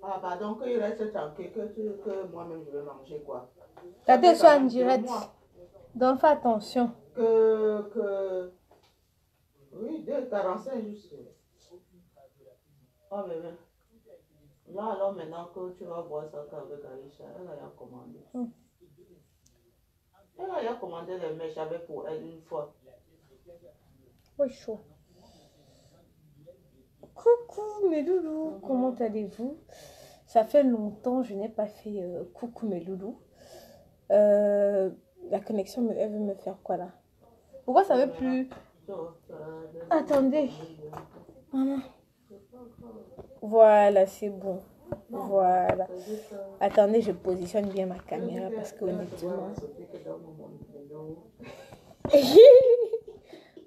Ah, pardon, qu'il reste tranquille, que moi-même je vais manger quoi. La tête soit en direct. Donc fais attention. Oui, 2,45 juste. Oh, bébé. Là, alors maintenant que tu vas boire ça avec Aïcha, elle a commandé. Elle a commandé les mèches avec pour elle une fois. Oui, chaud. Coucou mes loulous, comment allez-vous? Ça fait longtemps, je n'ai pas fait coucou mes loulous. La connexion, elle veut me faire quoi là? Pourquoi ça veut plus? Attendez. Maman. Voilà, c'est bon. Voilà. Attendez, je positionne bien ma caméra parce que honnêtement...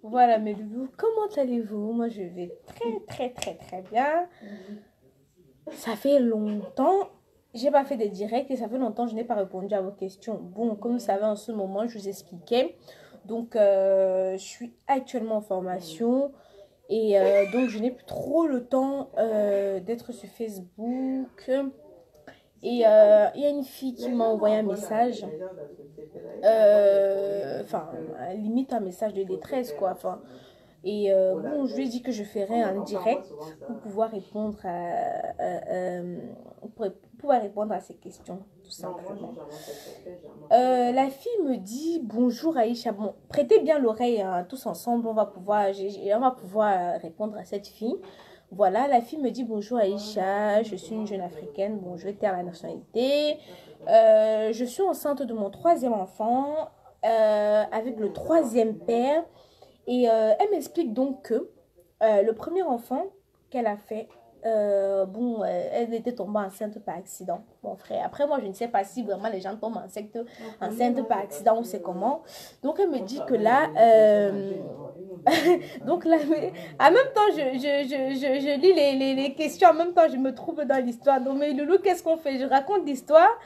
Voilà mes loulous, comment allez-vous? Moi je vais très bien. Ça fait longtemps, j'ai pas fait de direct et ça fait longtemps que je n'ai pas répondu à vos questions. Bon, comme vous savez en ce moment, je vous expliquais. Donc je suis actuellement en formation et donc je n'ai plus trop le temps d'être sur Facebook. Et il y a une fille qui m'a envoyé un message, enfin limite un message de détresse quoi, enfin. Et bon, je lui ai dit que je ferais un direct pour pouvoir répondre pour pouvoir répondre à ces questions, tout simplement. La fille me dit bonjour Aïcha. Bon, prêtez bien l'oreille, hein, tous ensemble, on va pouvoir répondre à cette fille. Voilà, la fille me dit bonjour Aïcha, je suis une jeune africaine, bon, je vais taire la nationalité. Je suis enceinte de mon 3e enfant avec le 3e père. Et elle m'explique donc que le premier enfant qu'elle a fait, bon, elle était tombée enceinte par accident, mon frère. Après, moi, je ne sais pas si vraiment les gens tombent enceinte par accident ou c'est comment. Donc, elle me dit que là, donc là, en même temps, je lis les questions, en même temps, je me trouve dans l'histoire. Donc, mais Loulou, qu'est-ce qu'on fait? Je raconte l'histoire.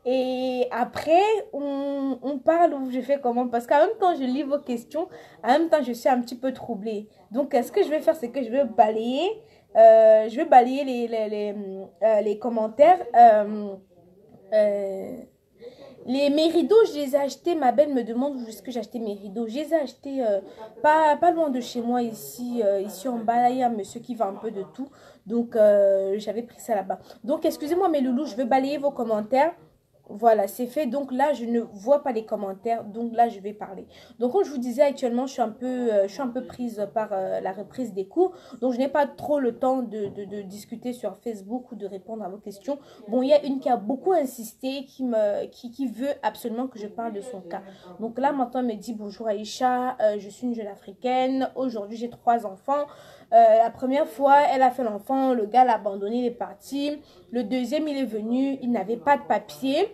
Et après, on parle ou je fais comment? Parce qu'en même temps, je lis vos questions. En même temps, je suis un petit peu troublée. Donc, ce que je vais faire, c'est que je vais balayer. Je vais balayer les commentaires. Mes rideaux, je les ai achetés. Ma belle me demande où est-ce que j'ai acheté mes rideaux. Je les ai achetés pas loin de chez moi, ici en bas. Là, il y a un monsieur qui vend un peu de tout. Donc, j'avais pris ça là-bas. Donc, excusez-moi, mes loulous, je vais balayer vos commentaires. Voilà, c'est fait. Donc là, je ne vois pas les commentaires. Donc là, je vais parler. Donc, comme je vous disais, actuellement, je suis un peu prise par la reprise des cours. Donc, je n'ai pas trop le temps de discuter sur Facebook ou de répondre à vos questions. Bon, il y a une qui a beaucoup insisté, qui veut absolument que je parle de son cas. Donc là, maintenant, elle me dit, bonjour Aïcha, je suis une jeune africaine. Aujourd'hui, j'ai 3 enfants. La première fois, elle a fait l'enfant, le gars l'a abandonné, il est parti. Le deuxième, il est venu, il n'avait pas de papier.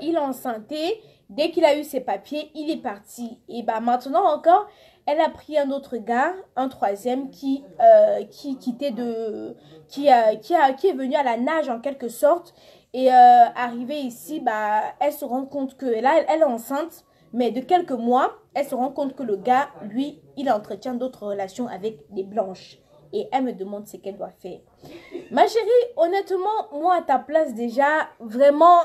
Il est enceinté. Dès qu'il a eu ses papiers, il est parti. Et bah maintenant encore, elle a pris un autre gars, un troisième qui est venu à la nage en quelque sorte. Et arrivé ici, bah elle se rend compte que là, elle est enceinte. Mais de quelques mois, elle se rend compte que le gars, lui, il entretient d'autres relations avec des blanches. Et elle me demande ce qu'elle doit faire. Ma chérie, honnêtement, moi à ta place déjà, vraiment,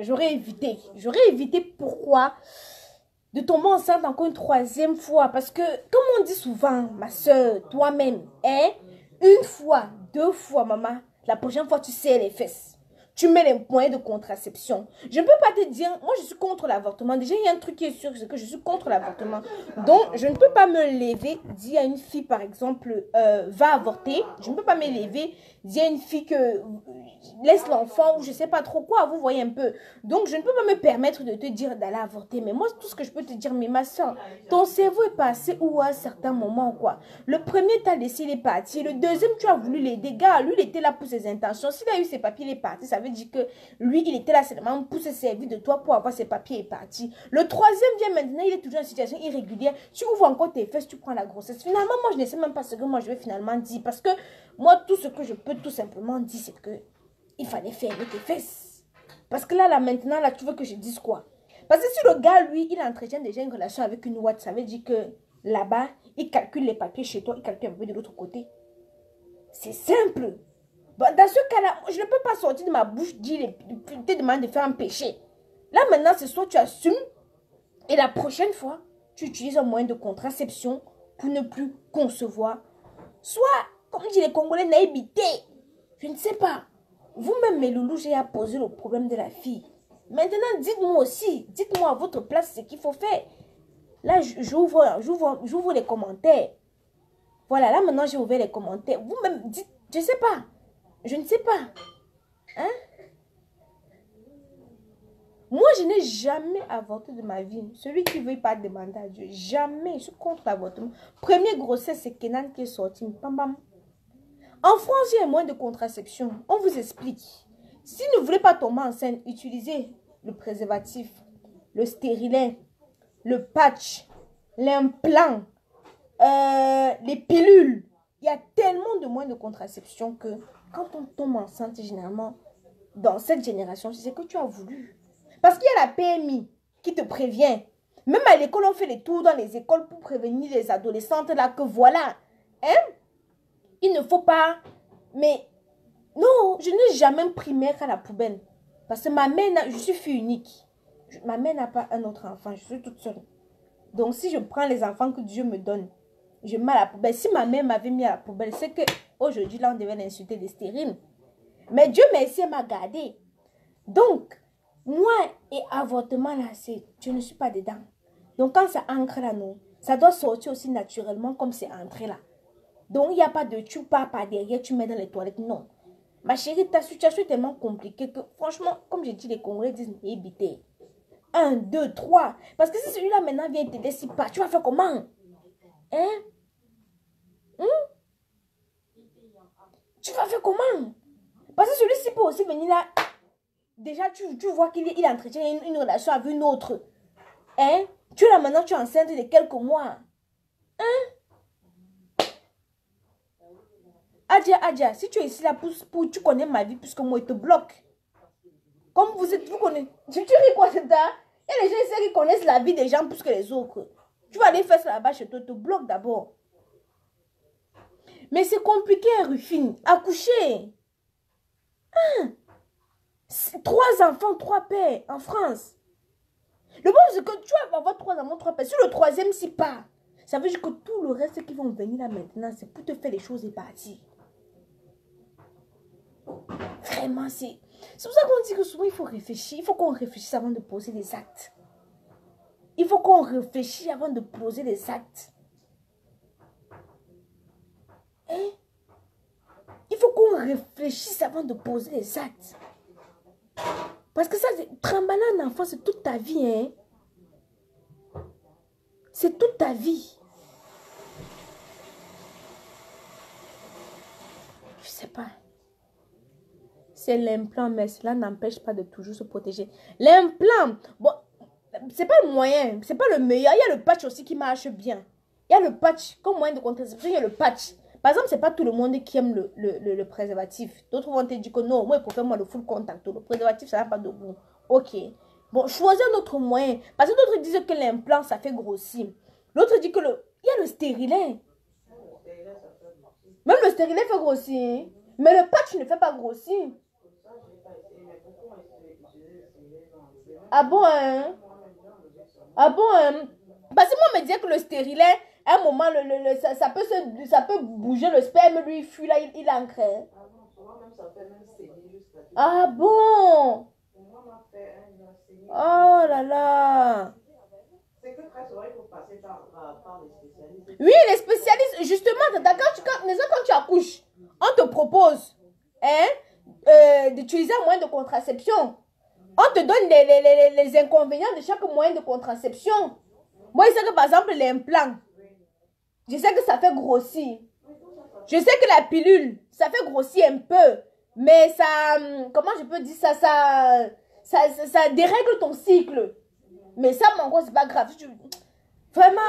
j'aurais évité. J'aurais évité pourquoi de tomber enceinte encore une 3e fois. Parce que, comme on dit souvent, ma soeur, toi-même, hein, une fois, 2 fois, maman, la prochaine fois, tu serres les fesses. Tu mets les moyens de contraception. Je ne peux pas te dire, moi je suis contre l'avortement. Déjà, il y a un truc qui est sûr, c'est que je suis contre l'avortement. Donc, je ne peux pas me lever, dire à une fille, par exemple, va avorter. Je ne peux pas me lever, dire à une fille que laisse l'enfant ou je ne sais pas trop quoi, vous voyez un peu. Donc, je ne peux pas me permettre de te dire d'aller avorter. Mais moi, tout ce que je peux te dire, mais ma soeur, ton cerveau est passé où à un certain moment, quoi. Le premier, t'as laissé, il est parti. Le deuxième, tu as voulu l'aider. Gars, lui, il était là pour ses intentions. S'il a eu ses papiers, il est parti. Ça veut dire que lui, il était là seulement pour se servir de toi, pour avoir ses papiers, il est parti. Le troisième vient maintenant, il est toujours en situation irrégulière. Tu ouvres encore tes fesses, tu prends la grossesse. Finalement, moi, je ne sais même pas ce que moi, je vais finalement dire. Parce que moi, tout ce que je peux tout simplement dire, c'est que il fallait fermer tes fesses. Parce que là, maintenant, là, tu veux que je dise quoi? Parce que si le gars, lui, il entretient déjà une relation avec une ouate, ça veut dire que là-bas, il calcule les papiers chez toi, il calcule un peu de l'autre côté. C'est simple. Bon, dans ce cas-là, je ne peux pas sortir de ma bouche, te demander de faire un péché. Là, maintenant, c'est soit tu assumes, et la prochaine fois, tu utilises un moyen de contraception pour ne plus concevoir. Soit, comme dit les Congolais, naïveté. Je ne sais pas. Vous-même, mes loulous, j'ai à poser le problème de la fille. Maintenant, dites-moi aussi, dites-moi à votre place ce qu'il faut faire. Là, j'ouvre les commentaires. Voilà, là maintenant, j'ai ouvert les commentaires. Vous-même, dites, je ne sais pas. Je ne sais pas. Hein? Moi, je n'ai jamais avorté de ma vie. Celui qui ne veut pas demander à Dieu, jamais. Je suis contre l'avortement. Première grossesse, c'est Kenan qui est sorti. Bam, bam. En France, il y a un moyen de contraception. On vous explique. Si vous ne voulez pas tomber enceinte, utilisez le préservatif, le stérilet, le patch, l'implant, les pilules. Il y a tellement de moyens de contraception que quand on tombe enceinte, généralement, dans cette génération, c'est ce que tu as voulu. Parce qu'il y a la PMI qui te prévient. Même à l'école, on fait les tours dans les écoles pour prévenir les adolescentes là que voilà. Hein? Il ne faut pas... Mais non, je n'ai jamais pris mère à la poubelle. Parce que ma mère, je suis fille unique. Ma mère n'a pas un autre enfant. Je suis toute seule. Donc si je prends les enfants que Dieu me donne, je mets à la poubelle. Si ma mère m'avait mis à la poubelle, c'est que aujourd'hui là, on devait l'insulter des stériles. Mais Dieu merci, elle m'a gardé. Donc, moi et avortement là, je ne suis pas dedans. Donc quand ça ancre là, non, ça doit sortir aussi naturellement comme c'est entré là. Donc, il n'y a pas de tu pars par derrière, tu mets dans les toilettes. Non. Ma chérie, ta situation est tellement compliquée que, franchement, comme j'ai dit, les Congolais disent éviter. 1, 2, 3. Parce que si celui-là maintenant vient te laisser pas, tu vas faire comment? Hein? Tu vas faire comment? Parce que celui-ci peut aussi venir là. Déjà, tu vois qu'il entretient une relation avec une autre. Hein? Tu es là maintenant, tu es enceinte de quelques mois. Hein? Adia, si tu es ici là pour tu connais ma vie, puisque moi, il te bloque. Comme vous connaissez. Tu ris quoi, c'est ça? Il y a les gens ici qui connaissent la vie des gens plus que les autres. Tu vas aller faire ça là-bas chez toi, te bloque d'abord. Mais c'est compliqué, Rufine. Accoucher. 3 enfants, 3 pères en France. Le bon, c'est que tu vas avoir 3 enfants, 3 pères. Sur le 3e, si pas. Ça veut dire que tout le reste qui vont venir là maintenant, c'est pour te faire les choses et partir. Vraiment, c'est pour ça qu'on dit que souvent il faut réfléchir. Il faut qu'on réfléchisse avant de poser des actes. Il faut qu'on réfléchisse avant de poser des actes. Hein? Il faut qu'on réfléchisse avant de poser des actes. Parce que ça, trimballer un enfant, c'est toute ta vie. Hein? C'est toute ta vie. Je sais pas. C'est l'implant, mais cela n'empêche pas de toujours se protéger. L'implant, bon, c'est pas le moyen, c'est pas le meilleur. Il y a le patch aussi qui marche bien. Il y a le patch, comme moyen de contraception, il y a le patch. Par exemple, c'est pas tout le monde qui aime le préservatif. D'autres vont te dire que non, moi, il préfère moi le full contact. Le préservatif, ça n'a pas de goût. Ok. Bon, choisis un autre moyen. Parce que d'autres disent que l'implant, ça fait grossir. L'autre dit que il y a le stérilet. Même le stérilet fait grossir. Mais le patch ne fait pas grossir. Ah bon, hein? Ah bon, hein? Parce que moi, on me disait que le stérilet, à un moment, ça peut bouger le sperme, lui, il fuit là, il ancre. Ah bon? Oh là là! Oui, les spécialistes, justement, quand tu accouches, on te propose d'utiliser un moyen de contraception. On te donne les inconvénients de chaque moyen de contraception. Moi, je sais que par exemple, l'implant, je sais que ça fait grossir. Je sais que la pilule, ça fait grossir un peu. Mais ça, comment je peux dire ça, ça dérègle ton cycle. Mais ça, mon gros, c'est pas grave. Vraiment.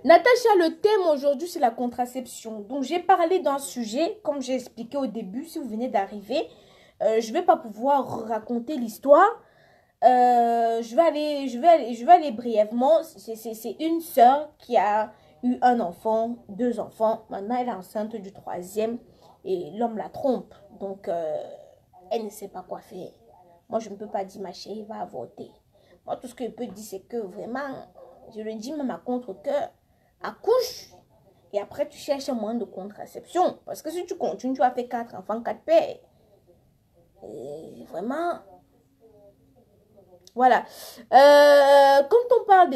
Natacha, le thème aujourd'hui, c'est la contraception. Donc, j'ai parlé d'un sujet, comme j'ai expliqué au début, si vous venez d'arriver. Je ne vais pas pouvoir raconter l'histoire. Je vais aller brièvement. C'est une sœur qui a eu un enfant, 2 enfants. Maintenant, elle est enceinte du 3e et l'homme la trompe. Donc, elle ne sait pas quoi faire. Moi, je ne peux pas dire, ma chérie va avorter. Moi, tout ce que je peux dire, c'est que vraiment, je le dis même à contre-cœur, accouche. Et après, tu cherches un moyen de contraception. Parce que si tu continues, tu vas faire 4 enfants, 4 pères. Et vraiment... Voilà. Quand on parle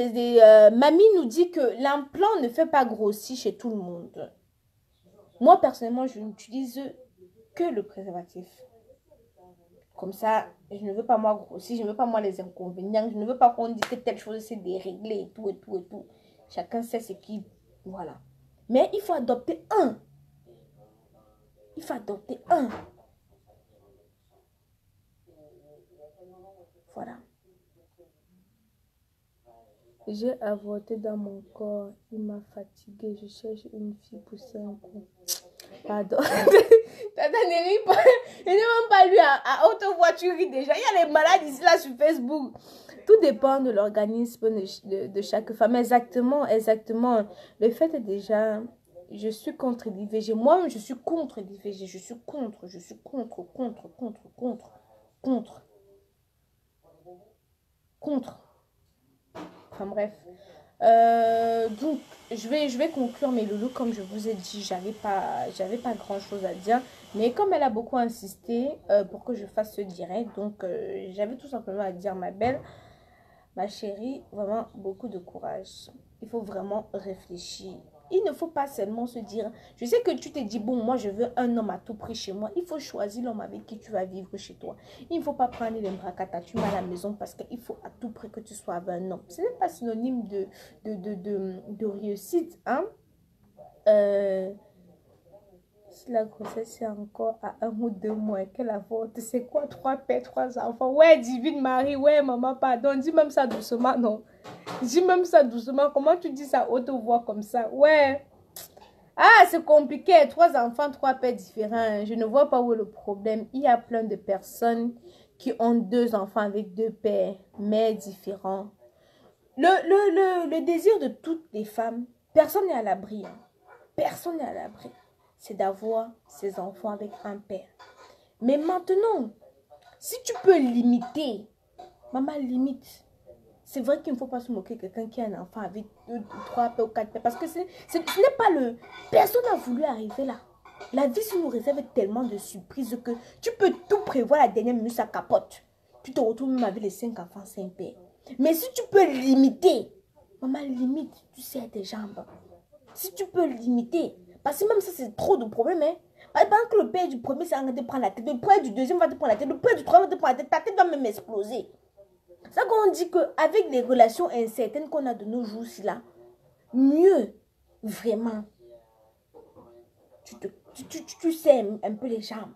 Mamie nous dit que l'implant ne fait pas grossir chez tout le monde. Moi, personnellement, je n'utilise que le préservatif. Comme ça, je ne veux pas moi grossir, je ne veux pas moi les inconvénients, je ne veux pas qu'on dise que telle chose c'est déréglé et tout, et tout, et tout. Chacun sait ce qu'il... Voilà. Mais il faut adopter un. Il faut adopter un. Voilà. J'ai avorté dans mon corps. Il m'a fatiguée. Je cherche une fille pour 5 ans. Pardon. Tata ne rit pas. Il n'est même pas lui à haute voix. Tu ris déjà. Il y a les malades ici là sur Facebook. Tout dépend de l'organisme de chaque femme. Exactement, exactement. Le fait est déjà... Je suis contre l'IVG. Moi-même, je suis contre l'IVG. Je suis contre. Enfin bref. Donc, je vais conclure mes loulous. Comme je vous ai dit, j'avais pas grand chose à dire. Mais comme elle a beaucoup insisté pour que je fasse ce direct, donc j'avais tout simplement à dire, ma belle, ma chérie, vraiment beaucoup de courage. Il faut vraiment réfléchir. Il ne faut pas seulement se dire, je sais que tu te dis, bon, moi je veux un homme à tout prix chez moi. Il faut choisir l'homme avec qui tu vas vivre chez toi. Il ne faut pas prendre les bracatatus à la maison parce qu'il faut à tout prix que tu sois avec un homme. Ce n'est pas synonyme de réussite, hein. Si la grossesse est encore à 1 ou 2 mois, qu'elle avorte, c'est quoi 3 pères, 3 enfants? Ouais, divine Marie, ouais, maman, pardon, dis même ça doucement, non. Dis même ça doucement, comment tu dis ça haute voix comme ça? Ouais. Ah, c'est compliqué, 3 enfants, 3 pères différents, je ne vois pas où est le problème. Il y a plein de personnes qui ont 2 enfants avec 2 pères, mais différents. Le désir de toutes les femmes, personne n'est à l'abri, hein. Personne n'est à l'abri. C'est d'avoir ses enfants avec un père. Mais maintenant, si tu peux limiter, maman limite. C'est vrai qu'il ne faut pas se moquer de quelqu'un qui a un enfant avec 2, 3 pères ou 4 pères. Parce que ce n'est pas le... Personne n'a voulu arriver là. La vie nous réserve tellement de surprises que tu peux tout prévoir la dernière minute, ça capote. Tu te retrouves même avec les 5 enfants, 5 pères. Mais si tu peux limiter, maman limite, tu sais tes jambes. Si tu peux limiter, parce que même ça c'est trop de problèmes, hein. Par exemple, que le père du premier ça va te prendre la tête, le père du deuxième va te prendre la tête, le père du troisième va te prendre la tête, ta tête va même exploser. C'est ça qu'on dit qu'avec les relations incertaines qu'on a de nos jours-ci là, mieux, vraiment, tu sais un peu les jambes.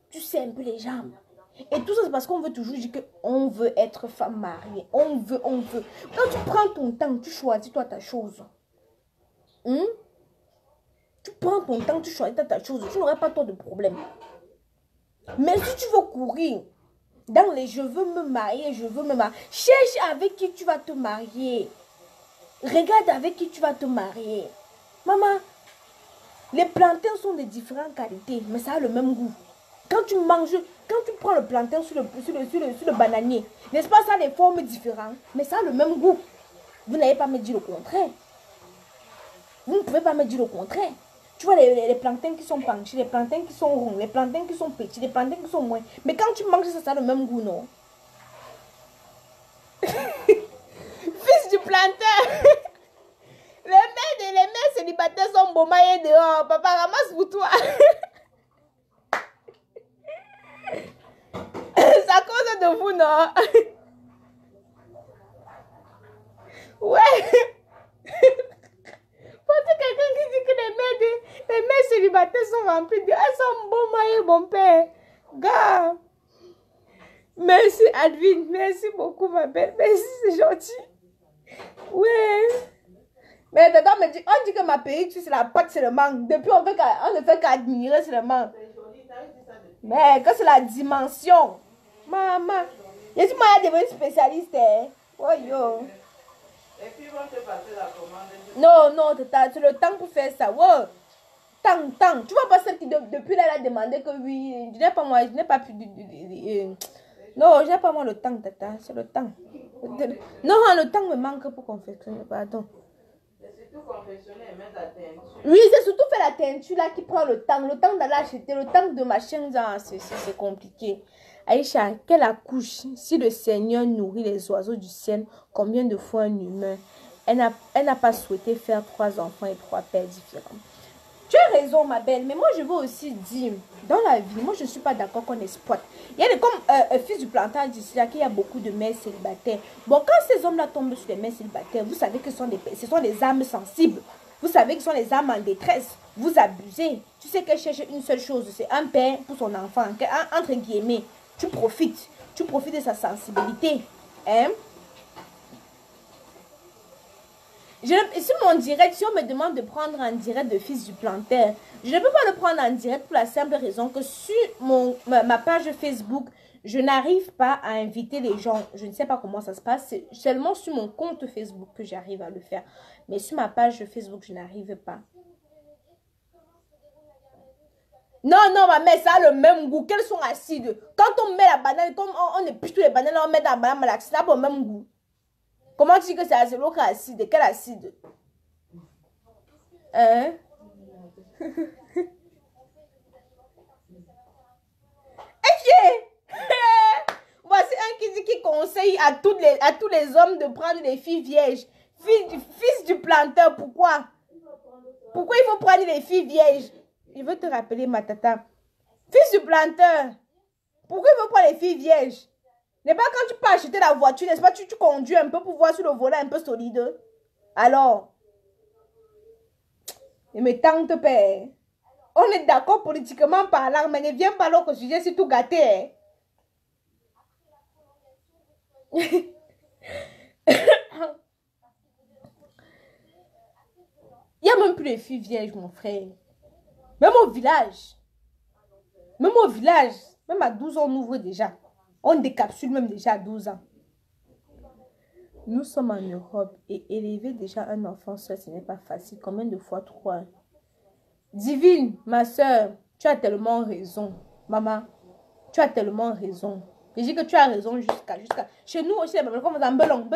Tu sais un peu les jambes. Et tout ça, c'est parce qu'on veut toujours dire qu'on veut être femme mariée. On veut. Quand tu prends ton temps, tu choisis toi ta chose. Tu prends ton temps, tu choisis ta chose. Tu n'auras pas trop de problème. Mais si tu veux courir dans les je veux me marier, cherche avec qui tu vas te marier. Regarde avec qui tu vas te marier. Maman, les plantains sont de différentes qualités, mais ça a le même goût. Quand tu manges, quand tu prends le plantain sur le bananier, n'est-ce pas, ça a des formes différentes, mais ça a le même goût. Vous n'allez pas me dire le contraire. Vous ne pouvez pas me dire le contraire. Tu vois les plantains qui sont penchés, les plantains qui sont ronds, les plantains qui sont petits, les plantains qui sont moins. Mais quand tu manges ça, ça a le même goût, non? Fils du plantain. Les mères célibataires sont bomaillés dehors. Papa, ramasse pour toi. C'est à cause de vous, non? Ouais. C'est quelqu'un qui dit que les mères célibataires sont remplies de... Elles sont bomaillées, mon père. Gars. Merci, Advine. Merci beaucoup, ma belle. Merci, c'est gentil. Ouais. Mais dedans, on dit que ma perruque, c'est la pâte seulement. Depuis, on ne fait qu'admirer seulement. Mais que c'est la dimension. Maman. Je suis mal devenue spécialiste. Oh yo. Et puis ils vont te passer la commande. Non, non, tata, c'est le temps pour faire ça. Ouais. Tant. Tu vois pas celle qui, depuis là, elle a demandé que oui, je n'ai pas moi, je n'ai pas pu... non, je n'ai pas moi le temps, tata, c'est le temps. Non, le temps me manque pour confectionner, pardon. C'est surtout confectionner et mettre la teinture. Oui, c'est surtout faire la teinture là qui prend le temps d'aller acheter, le temps de machin, c'est compliqué. Aïcha, quelle accouche, si le Seigneur nourrit les oiseaux du ciel, combien de fois un humain? Elle n'a pas souhaité faire 3 enfants et 3 pères différents. Tu as raison, ma belle, mais moi je veux aussi dire, dans la vie, moi je ne suis pas d'accord qu'on exploite. Il y a des, comme Fils du Plantain dit là, qu'il y a beaucoup de mères célibataires. Bon, quand ces hommes-là tombent sur les mères célibataires, vous savez que ce sont des âmes sensibles. Vous savez que ce sont les âmes en détresse. Vous abusez. Tu sais qu'elle cherche une seule chose, c'est un père pour son enfant. Entre guillemets, tu profites de sa sensibilité. Hein? Si mon direct, si on me demande de prendre un direct de Fils du Planteur, je ne peux pas le prendre en direct pour la simple raison que sur ma page Facebook, je n'arrive pas à inviter les gens. Je ne sais pas comment ça se passe. C'est seulement sur mon compte Facebook que j'arrive à le faire. Mais sur ma page Facebook, je n'arrive pas. Non, ma mère, ça a le même goût. Qu'elles sont acides. Quand on met la banane, comme on épluche tous les bananes, on met dans la banane malaxi, ça a le même goût. Comment tu dis que c'est acide? L'autre acide. Quel acide? Hein? Voici un qui conseille à tous les hommes de prendre les filles vierges. Fils du planteur, pourquoi? Pourquoi il faut prendre les filles vierges? Je veux te rappeler, ma tata. Fils du planteur, pourquoi il faut prendre les filles vierges? N'est pas quand tu peux acheter la voiture, n'est-ce pas, tu conduis un peu pour voir sur le volant un peu solide. Alors, ne me tente pas. On est d'accord politiquement parlant, mais ne viens pas là au sujet, c'est tout gâté. Il n'y a même plus de filles vierges, mon frère. Même au village, même à 12 ans, on ouvre déjà. On décapsule même déjà à 12 ans. Nous sommes en Europe et élever déjà un enfant seul, ce n'est pas facile. Combien de fois 3? Divine, ma soeur, tu as tellement raison. Maman, tu as tellement raison. Je dis que tu as raison jusqu'à... Chez nous aussi, comme dans belong.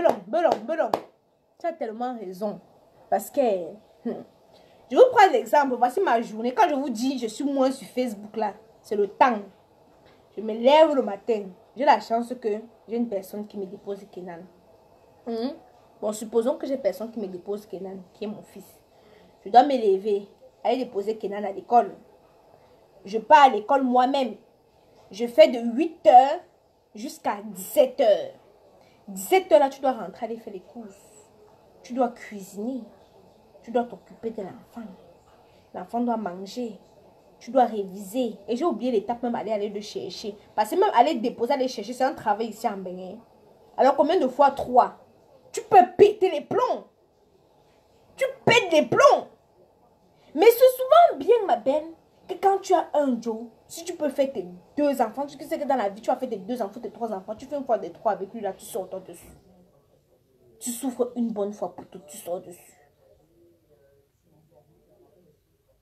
Tu as tellement raison. Parce que... Je vous prends l'exemple. Voici ma journée. Quand je vous dis, je suis moins sur Facebook là. C'est le temps. Je me lève le matin. J'ai la chance que j'ai une personne qui me dépose Kenan. Bon, supposons que j'ai personne qui me dépose Kenan, qui est mon fils. Je dois me lever, aller déposer Kenan à l'école. Je pars à l'école moi-même. Je fais de 8 h jusqu'à 17 h. 17 h là, tu dois rentrer aller faire les courses. Tu dois cuisiner. Tu dois t'occuper de l'enfant. L'enfant doit manger. Tu dois réviser. Et j'ai oublié l'étape même aller le chercher. Parce que même aller déposer, aller chercher, c'est un travail ici en Bénin. Alors combien de fois 3? Tu peux péter les plombs. Tu pètes les plombs. Mais c'est souvent bien, ma belle, que quand tu as un Joe, si tu peux faire tes 2 enfants, tu sais que dans la vie, tu as fait tes 2 enfants, tes 3 enfants, tu fais une fois des 3 avec lui, là, tu sors dessus. Tu souffres une bonne fois pour tout, tu sors dessus.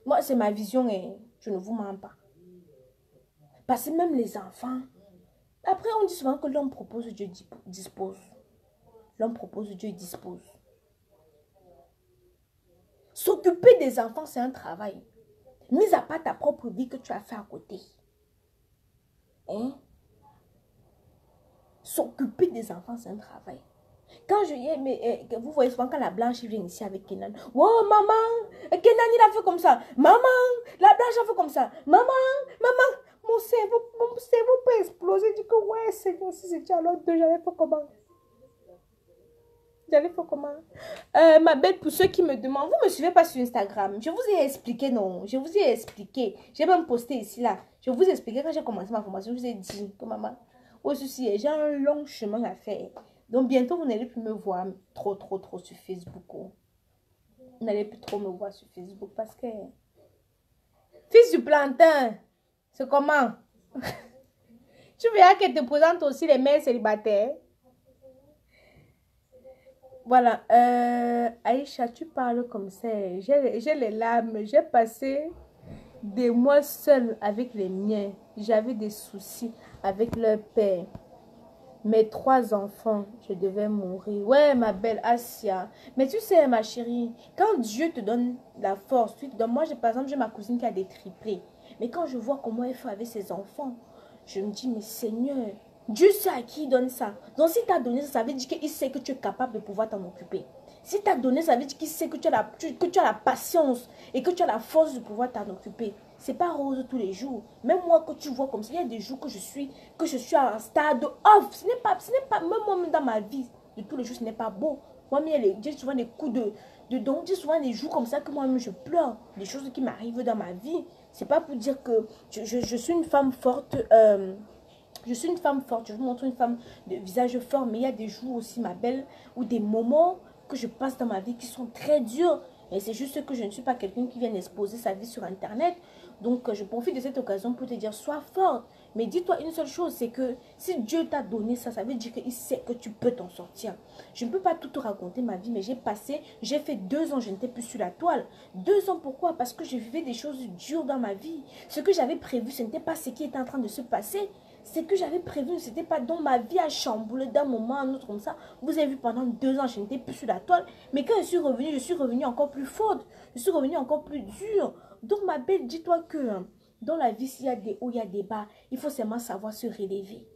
Moi, c'est ma vision et je ne vous mens pas. Parce que même les enfants, après on dit souvent que l'homme propose, Dieu dispose. L'homme propose, Dieu dispose. S'occuper des enfants, c'est un travail. Mis à part ta propre vie que tu as fait à côté. Hein? S'occuper des enfants, c'est un travail. Quand vous voyez souvent quand la blanche vient ici avec Kenan. Oh maman, Kenan il a fait comme ça. Maman, la blanche a fait comme ça. Maman, mon cerveau peut exploser. Je dis que ouais, Seigneur, si c'était à l'autre deux, j'allais faire comment? Ma belle, pour ceux qui me demandent, vous me suivez pas sur Instagram. Je vous ai expliqué, non. Je vous ai expliqué. J'ai même posté ici, là. Je vous ai expliqué quand j'ai commencé ma formation. Je vous ai dit que maman, au souci, j'ai un long chemin à faire. Donc bientôt, vous n'allez plus me voir trop sur Facebook. Oh. Vous n'allez plus trop me voir sur Facebook parce que... Fils du plantain, c'est comment? Tu verras qu'elle te présente aussi les mères célibataires. Voilà, Aïcha, tu parles comme ça. J'ai les larmes. J'ai passé des mois seule avec les miens. J'avais des soucis avec leur père. Mes 3 enfants, je devais mourir. Ouais, ma belle Asia. Mais tu sais, ma chérie, quand Dieu te donne la force, tu te donnes. Moi, par exemple, j'ai ma cousine qui a des triplés. Mais quand je vois comment elle fait avec ses enfants, je me dis, mais Seigneur, Dieu sait à qui il donne ça. Donc, si tu as donné ça, ça veut dire qu'il sait que tu es capable de pouvoir t'en occuper. Si tu as donné, ça veut dire qu'il sait que tu as la patience et que tu as la force de pouvoir t'en occuper. C'est pas rose tous les jours. Même moi, que tu vois comme ça, il y a des jours que je suis à un stade off. Ce n'est pas, même moi, même dans ma vie de tous les jours, ce n'est pas beau. Moi-même, j'ai souvent des coups donc, j'ai souvent des jours comme ça que moi-même, je pleure. Des choses qui m'arrivent dans ma vie. C'est pas pour dire que je suis une femme forte. Je suis une femme forte, je vous montre une femme de visage fort, mais il y a des jours aussi, ma belle, ou des moments que je passe dans ma vie qui sont très durs. Et c'est juste que je ne suis pas quelqu'un qui vient exposer sa vie sur Internet. Donc, je profite de cette occasion pour te dire, sois forte. Mais dis-toi une seule chose, c'est que si Dieu t'a donné ça, ça veut dire qu'il sait que tu peux t'en sortir. Je ne peux pas tout te raconter ma vie, mais j'ai fait 2 ans, je n'étais plus sur la toile. 2 ans, pourquoi? Parce que je vivais des choses dures dans ma vie. Ce que j'avais prévu, ce n'était pas ce qui était en train de se passer. Ce que j'avais prévu, ce n'était pas dans ma vie à chambouler d'un moment à un autre comme ça. Vous avez vu, pendant 2 ans, je n'étais plus sur la toile. Mais quand je suis revenue encore plus forte. Je suis revenue encore plus dure. Donc, ma belle, dis-toi que dans la vie, s'il y a des hauts, il y a des bas. Il faut seulement savoir se relever.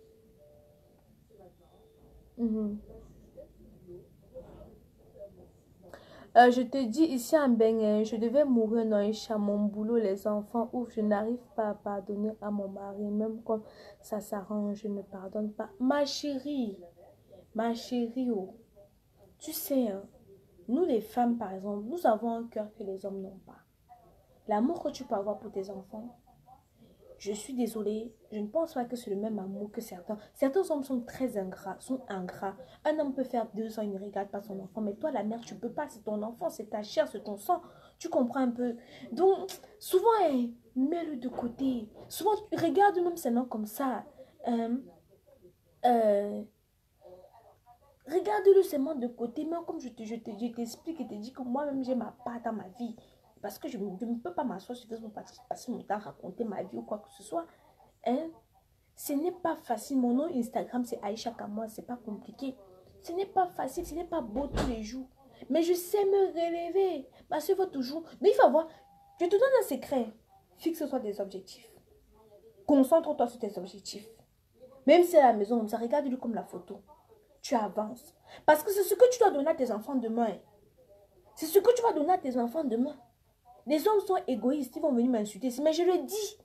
Je te dis ici en Bénin, je devais mourir dans un chat, mon boulot, les enfants, ouf, je n'arrive pas à pardonner à mon mari, même comme ça s'arrange, je ne pardonne pas. Ma chérie, oh, tu sais, hein, nous les femmes par exemple, nous avons un cœur que les hommes n'ont pas. L'amour que tu peux avoir pour tes enfants, je suis désolée, je ne pense pas que c'est le même amour que certains. Certains hommes sont très ingrats, Un homme peut faire 2 ans, il ne regarde pas son enfant. Mais toi, la mère, tu ne peux pas. C'est ton enfant, c'est ta chair, c'est ton sang. Tu comprends un peu. Donc, souvent, mets-le de côté. Souvent, regarde même seulement comme ça. Euh, Regarde-le seulement de côté. Mais comme je t'explique et te dis que moi-même, j'ai ma part dans ma vie. Parce que je ne peux pas m'asseoir sur Facebook pour passer mon temps à raconter ma vie ou quoi que ce soit. Hein? Ce n'est pas facile. Mon nom Instagram, c'est Aïcha Kamoa. C'est pas compliqué. Ce n'est pas facile. Ce n'est pas beau tous les jours. Mais je sais me relever. Parce qu'il faut toujours... Mais il faut avoir... Je te donne un secret. Fixe-toi des objectifs. Concentre-toi sur tes objectifs. Même si à la maison, ça regarde-le comme la photo. Tu avances. Parce que c'est ce que tu dois donner à tes enfants demain. C'est ce que tu vas donner à tes enfants demain. Les hommes sont égoïstes. Ils vont venir m'insulter. Mais je le dis.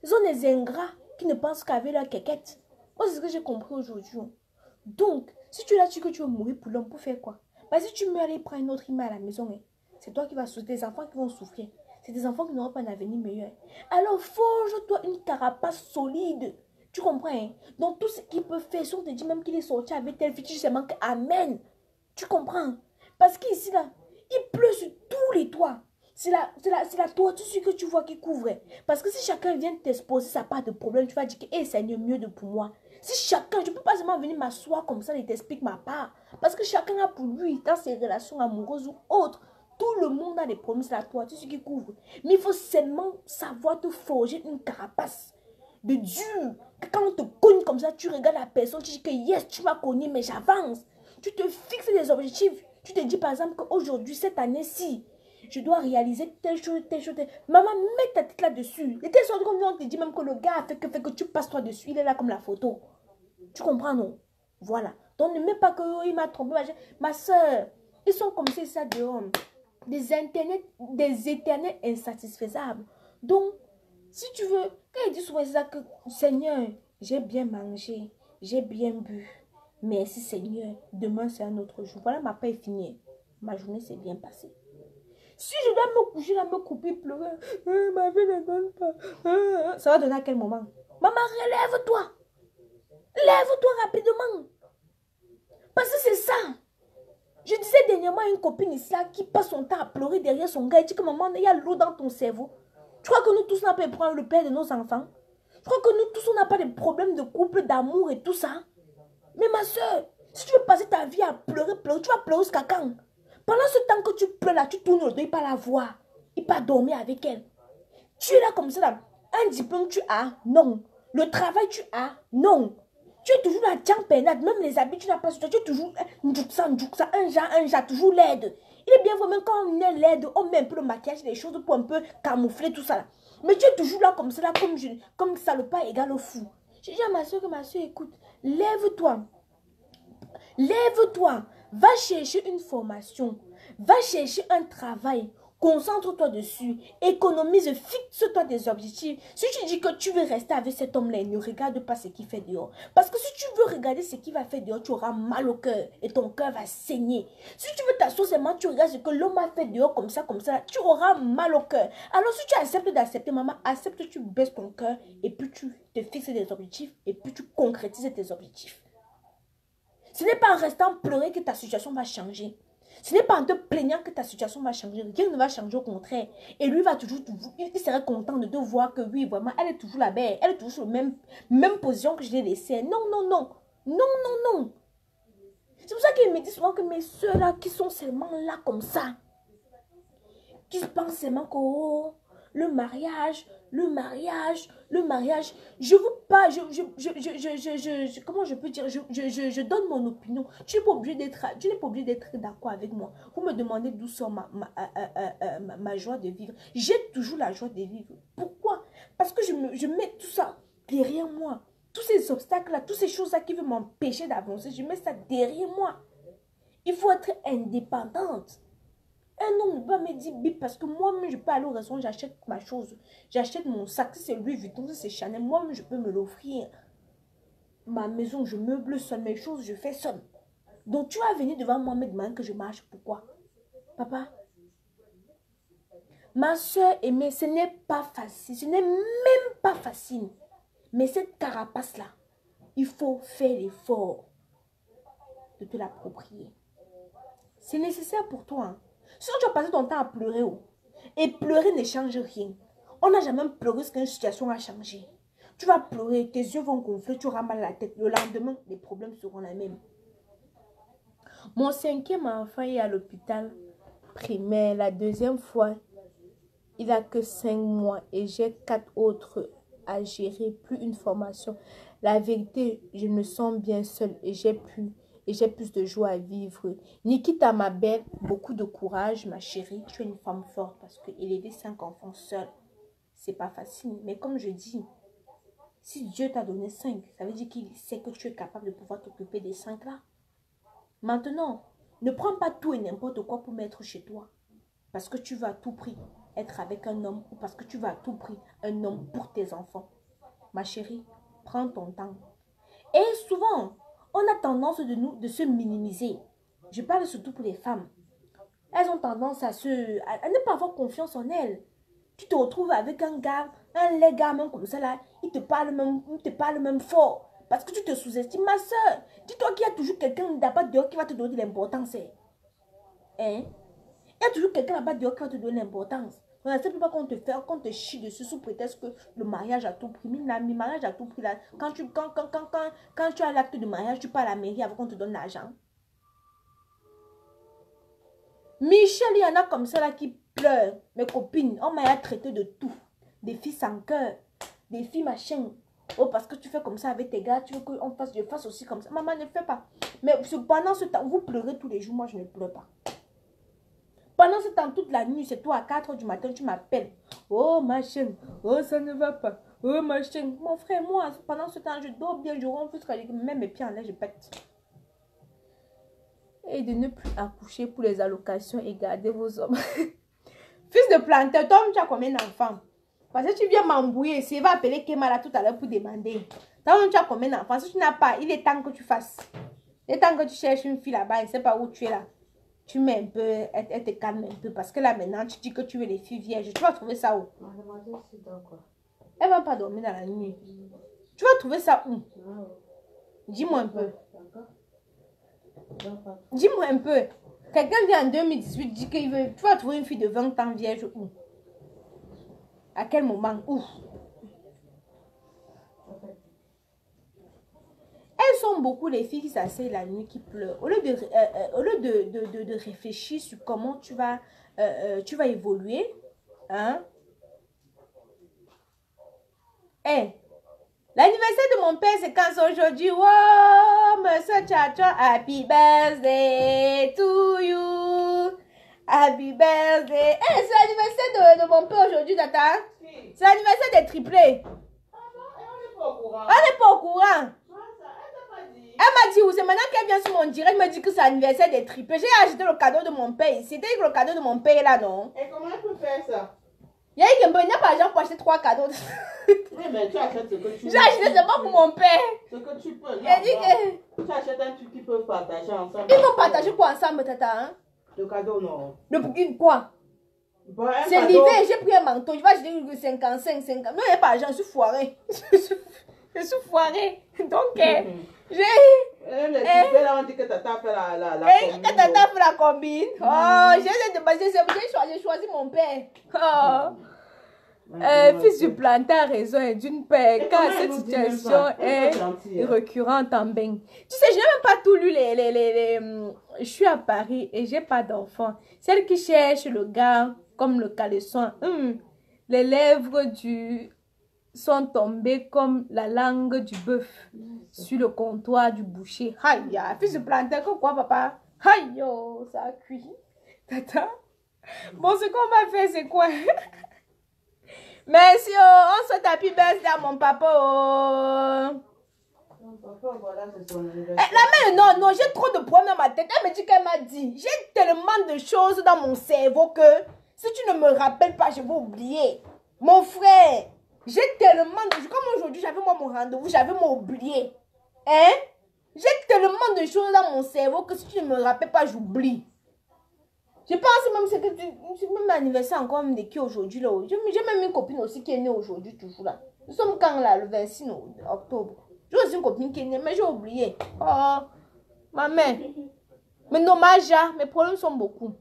Ils sont des ingrats qui ne pensent qu'avec leur quéquette. Moi, c'est ce que j'ai compris aujourd'hui. Donc, si tu es là, que tu veux mourir pour l'homme, pour faire quoi? Parce que si tu meurs, aller prendre une autre image à la maison. C'est toi qui vas souffrir. Des enfants qui vont souffrir. C'est des enfants qui n'auront pas un avenir meilleur. Alors, forge-toi une carapace solide. Tu comprends? Donc, tout ce qu'il peut faire, si on te dit même qu'il est sorti avec telle fille, tu sais manque amen. Tu comprends? Parce qu'ici, là, il pleut sur tous les toits. C'est la toiture que tu vois qui couvre. Parce que si chacun vient t'exposer, ça n'a pas de problème. Tu vas dire que hey, Seigneur, mieux de pour moi. Si chacun, je ne peux pas seulement venir m'asseoir comme ça et t'expliquer ma part. Parce que chacun a pour lui, dans ses relations amoureuses ou autres, tout le monde a des problèmes. C'est la toiture qui couvre. Mais il faut seulement savoir te forger une carapace de dur. Quand on te cogne comme ça, tu regardes la personne, tu dis que yes, tu m'as cogné, mais j'avance. Tu te fixes des objectifs. Tu te dis par exemple qu'aujourd'hui, cette année-ci, je dois réaliser telle chose, telle chose. Maman, mets ta tête là-dessus. Et telle sorte qu'on te dit même que le gars a fait que tu passes toi dessus. Il est là comme la photo. Tu comprends, non? Voilà. Donc, ne mets pas que il m'a trompé. Ma soeur, ils sont comme ça dehors. Des éternels insatisfaisables. Donc, si tu veux, quand il dit souvent ça que Seigneur, j'ai bien mangé, j'ai bien bu. Merci Seigneur, demain c'est un autre jour. Voilà, ma paix est finie. Ma journée s'est bien passée. Si je dois me coucher là, me couper, pleurer, ma vie ne donne pas. Ça va donner à quel moment? Maman, relève-toi. Lève-toi rapidement. Parce que c'est ça. Je disais dernièrement à une copine ici là, qui passe son temps à pleurer derrière son gars. Elle dit que maman, il y a l'eau dans ton cerveau. Tu crois que nous tous, on n'a pas prendre le père de nos enfants? Je crois que nous tous, on n'a pas de problèmes de couple, d'amour et tout ça. Mais ma soeur, Si tu veux passer ta vie à pleurer, tu vas pleurer jusqu'à quand? Pendant ce temps que tu pleures là, tu tournes le dos, il va la voir. Il va dormir avec elle. Tu es là comme ça là. Un diplôme tu as? Non. Le travail tu as? Non. Tu es toujours la tiens-pénade. Même les habits tu n'as pas sur toi. Tu es toujours un genre, toujours laide. Il est bien vrai, même quand on est laide, on met un peu le maquillage, les choses pour un peu camoufler tout ça là. Mais tu es toujours là comme ça là, comme ça le pas égal au fou. J'ai dit à ma soeur que ma soeur écoute, lève-toi. Lève-toi, va chercher une formation, va chercher un travail, concentre-toi dessus, économise, fixe-toi des objectifs. Si tu dis que tu veux rester avec cet homme-là, ne regarde pas ce qu'il fait dehors. Parce que si tu veux regarder ce qu'il va faire dehors, tu auras mal au cœur et ton cœur va saigner. Si tu veux t'asseoir seulement, tu regardes ce que l'homme a fait dehors comme ça, tu auras mal au cœur. Alors si tu acceptes d'accepter, maman, accepte, tu baisses ton cœur et puis tu te fixes des objectifs et puis tu concrétises tes objectifs. Ce n'est pas en restant pleurer que ta situation va changer. Ce n'est pas en te plaignant que ta situation va changer. Rien ne va changer, au contraire. Et lui va toujours, il serait content de te voir que oui, vraiment, elle est toujours la belle. Elle est toujours sur la même position que je l'ai laissée. Non, non, non. Non, non, non. C'est pour ça qu'il me dit souvent que mes soeurs là, qui sont seulement là comme ça, qui pensent seulement que oh, le mariage, je veux pas, comment je peux dire, je donne mon opinion. Tu n'es pas obligé d'être d'accord avec moi. Vous me demandez d'où sort ma joie de vivre. J'ai toujours la joie de vivre. Pourquoi? Parce que je mets tout ça derrière moi. Tous ces obstacles-là, toutes ces choses-là qui veulent m'empêcher d'avancer, je mets ça derrière moi. Il faut être indépendante. Un homme ne peut pas me dire bip parce que moi-même je peux aller au restaurant, j'achète ma chose. J'achète mon sac, si c'est Louis Vuitton, si c'est Chanel, moi-même je peux me l'offrir. Ma maison, je meuble seul, mes choses, je fais seul. Donc tu vas venir devant moi me demander que je marche. Pourquoi? Papa, ma soeur aimée, ce n'est pas facile. Ce n'est même pas facile. Mais cette carapace-là, il faut faire l'effort de te l'approprier. C'est nécessaire pour toi. Hein. Sinon, tu vas passer ton temps à pleurer. Oh. Et pleurer ne change rien. On n'a jamais pleuré parce qu'une situation a changé. Tu vas pleurer, tes yeux vont gonfler, tu auras mal à la tête. Le lendemain, les problèmes seront les mêmes. Mon 5e enfant est à l'hôpital primaire. La 2e fois, il n'a que 5 mois et j'ai 4 autres à gérer, plus une formation. La vérité, je me sens bien seule et j'ai plus de joie à vivre. Nikita, ma belle, beaucoup de courage, ma chérie. Tu es une femme forte parce que élever 5 enfants seule, c'est pas facile. Mais comme je dis, si Dieu t'a donné 5, ça veut dire qu'il sait que tu es capable de pouvoir t'occuper des 5 là. Maintenant, ne prends pas tout et n'importe quoi pour mettre chez toi. Parce que tu vas à tout prix être avec un homme ou parce que tu vas à tout prix un homme pour tes enfants. Ma chérie, prends ton temps. Et souvent, on a tendance de se minimiser. Je parle surtout pour les femmes. Elles ont tendance à ne pas avoir confiance en elles. Tu te retrouves avec un gars, un laid gars même comme ça là, il te parle même fort. Parce que tu te sous-estimes, ma soeur. Dis-toi qu'il y a toujours quelqu'un là-bas dehors qui va te donner de l'importance. Hein? Il y a toujours quelqu'un là-bas dehors qui va te donner l'importance. On n'accepte pas qu'on te chie dessus sous prétexte que le mariage a tout pris. Le mariage a tout pris là. Quand tu as l'acte de mariage, tu pars à la mairie avant qu'on te donne l'argent. Michel, il y en a comme ça là qui pleurent. Mes copines, on m'a traité de tout. Des filles sans cœur, des filles machin. Oh, parce que tu fais comme ça avec tes gars, tu veux que je fasse aussi comme ça. Maman, ne fais pas. Mais pendant ce temps, vous pleurez tous les jours, moi je ne pleure pas. Pendant ce temps, toute la nuit, c'est toi à 4 h du matin, tu m'appelles. Oh, machin. Oh, ça ne va pas. Oh, machin. Mon frère, moi, pendant ce temps, je dors bien, je ronfle, même mes pieds en l'air, je pète. Et de ne plus accoucher pour les allocations et garder vos hommes. Fils de planteur, toi, tu as combien d'enfants? Parce que tu viens m'embrouiller, il va appeler Kemala tout à l'heure pour demander. Toi, tu as combien d'enfants? Si tu n'as pas, il est temps que tu fasses. Il est temps que tu cherches une fille là-bas, il ne sait pas où tu es là. Tu mets un peu, elle te calme un peu. Parce que là, maintenant, tu dis que tu veux les filles vierges. Tu vas trouver ça où? Elle ne va pas dormir dans la nuit. Tu vas trouver ça où? Dis-moi un peu. Dis-moi un peu. Quelqu'un vient en 2018, dit qu'il veut... Tu vas trouver une fille de 20 ans vierge où? À quel moment? Où? Elle sont beaucoup les filles qui s'asseyent la nuit, qui pleurent. Au lieu de réfléchir sur comment tu vas évoluer, hein. Hey, l'anniversaire de mon père, c'est quand c'est aujourd'hui. Wow, monsieur Chacha, happy birthday to you. Happy birthday. Hey, c'est l'anniversaire de mon père aujourd'hui, tata. Si. C'est l'anniversaire des triplés. Ah bon? Et on n'est pas au courant. On n'est pas au courant. Elle Elle m'a dit, c'est maintenant qu'elle vient sur mon direct, elle me dit que c'est l'anniversaire des triplés. J'ai acheté le cadeau de mon père. C'était le cadeau de mon père là, non? Et comment elle peut faire ça? Il y a pas d'argent pour acheter 3 cadeaux. Oui, mais tu achètes ce que tu veux. J'ai acheté seulement pour mon père. Ce que tu peux. Elle dit que... Tu achètes un truc qu'ils peuvent partager ensemble. Ils vont partager quoi ensemble, tata, hein? Le cadeau, non. Quoi? Bon, un C'est cadeau. l'hiver, j'ai pris un manteau. Je vais acheter 55, 50. Non, il n'y a pas d'argent, je suis foirée. Je suis foirée. Donc, j'ai... Les triplés, là, on dit que tata fait la Et combine. que tata fait la combine. Oh, j'ai choisi mon père. Oh. Fils du plantain a raison d'une paix. Et Quand comment cette elle nous dit même situation pas? Elle est est gentille, hein. récurrente en bain. Tu sais, je n'ai même pas tout lu je suis à Paris et j'ai pas d'enfant. Celle qui cherche le gars comme le caleçon. Les lèvres sont tombées comme la langue du bœuf sur le comptoir du boucher. Aïe, fils de plantain, quoi, papa? Aïe, yo, ça a cuit. Tata. Bon, ce qu'on va faire, c'est quoi? Merci, on souhaite happy birthday à mon papa. Papa, voilà, c'est son La anniversaire. mère, non, j'ai trop de problèmes dans ma tête. Elle me dit qu'elle m'a dit. J'ai tellement de choses dans mon cerveau que si tu ne me rappelles pas, je vais oublier. Mon frère, j'ai tellement de... Comme aujourd'hui, j'avais moi mon rendez-vous, j'avais moi oublié. Hein? J'ai tellement de choses dans mon cerveau que si tu ne me rappelles pas, j'oublie. Je pense même que c'est même l'anniversaire encore même de qui aujourd'hui là. J'ai même une copine aussi qui est née aujourd'hui toujours là. Nous sommes quand là, le 26 octobre. J'ai aussi une copine qui est née, mais j'ai oublié. Oh, ma mère. Mais dommage, mes problèmes sont beaucoup.